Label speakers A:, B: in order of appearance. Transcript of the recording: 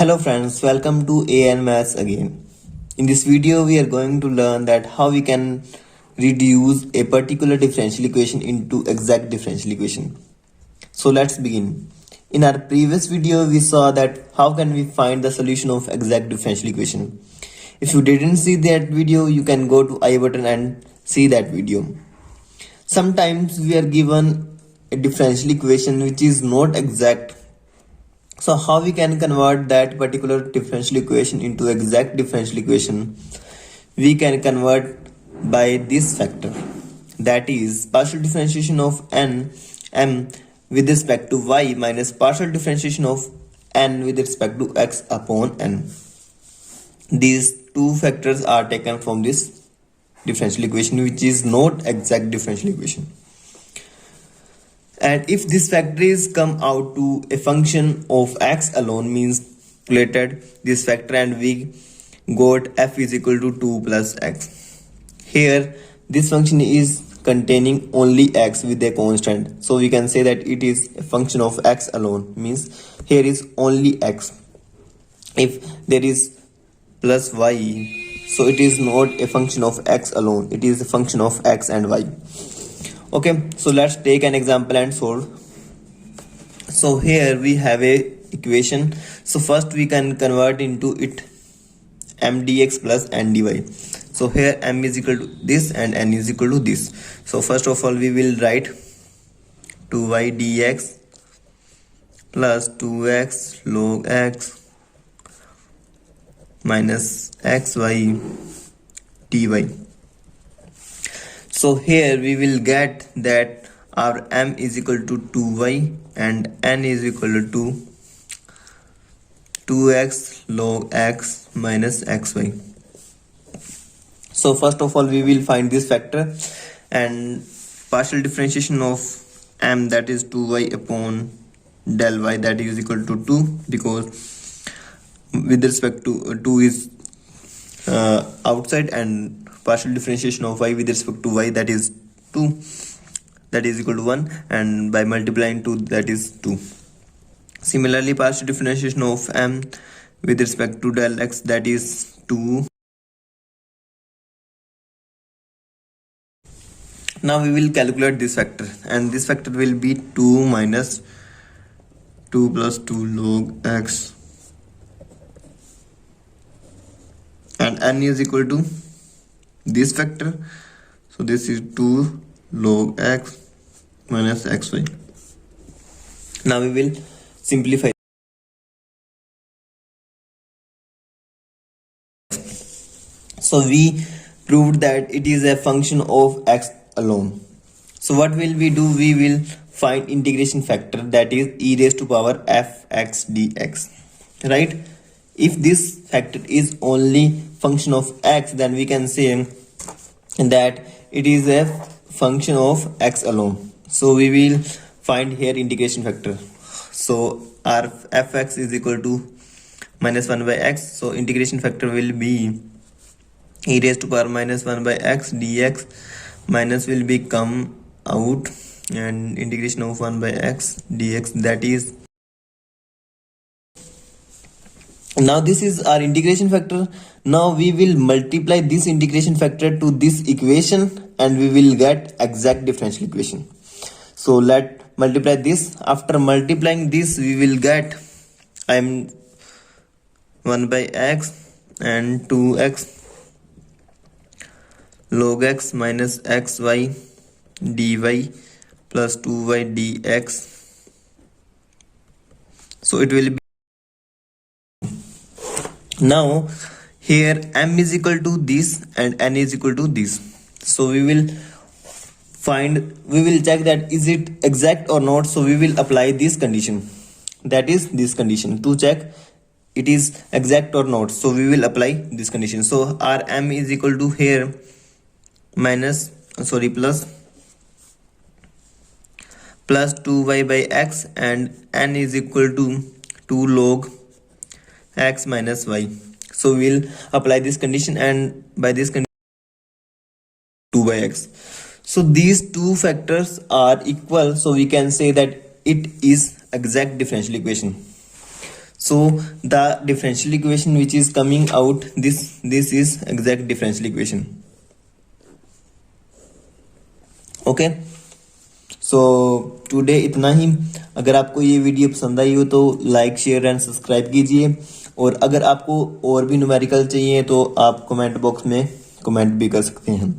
A: Hello friends, welcome to AN Maths again. In this video, we are going to learn that how we can reduce a particular differential equation into exact differential equation. So let's begin. In our previous video, we saw that how can we find the solution of exact differential equation. If you didn't see that video, you can go to I button and see that video. Sometimes we are given a differential equation which is not exact. So how we can convert that particular differential equation into exact differential equation? We can convert by this factor, that is partial differentiation of m with respect to y minus partial differentiation of n with respect to x upon n. These two factors are taken from this differential equation which is not exact differential equation. And if this factors come out to a function of x alone, means calculated this factor and we got f is equal to 2 plus x. Here this function is containing only x with a constant, so we can say that it is a function of x alone, means here is only x. If there is plus y, so it is not a function of x alone, it is a function of x and y. Okay, so let's take an example and solve. So here we have a equation. So first we can convert into it m dx plus n dy. So here m is equal to this and n is equal to this. So first of all we will write 2y dx plus 2x log x minus xy dy. So here we will get that our m is equal to 2y and n is equal to 2x log x minus xy. So first of all we will find this factor and partial differentiation of m, that is 2y upon del y, that is equal to 2, because with respect to 2 is outside, and partial differentiation of y with respect to y, that is 2, that is equal to 1, and by multiplying 2, that is 2. Similarly, partial differentiation of m with respect to del x, that is 2. Now we will calculate this factor, and this factor will be 2 minus 2 plus 2 log x, and n is equal to this factor, so this is 2 log x minus xy. Now we will simplify. So we proved that it is a function of x alone. So what will we do? We will find integration factor, that is e raised to power fx dx, right? If this factor is only function of x, then we can say that it is a function of x alone. So we will find here integration factor. So our fx is equal to minus 1 by x, so integration factor will be e raised to power minus 1 by x dx, minus will be come out, and integration of 1 by x dx, that is, now this is our integration factor. Now we will multiply this integration factor to this equation and we will get exact differential equation. So let multiply this. After multiplying this, we will get 1 by x and 2x log x minus xy dy plus 2y dx. So it will be, now here m is equal to this and n is equal to this. So we will check that is it exact or not. So we will apply this condition, that is this condition, to check it is exact or not. So we will apply this condition. So our m is equal to here plus 2y by x and n is equal to 2 log x minus y. So we'll apply this condition, and by this condition 2 by x. So these two factors are equal, so we can say that it is exact differential equation. So the differential equation which is coming out, this is exact differential equation. Okay, so today इतना ही। अगर आपको ये video पसंद आई हो तो like share and subscribe कीजिए, और अगर आपको और भी न्यूमेरिकल चाहिए तो आप कमेंट बॉक्स में कमेंट भी कर सकते हैं।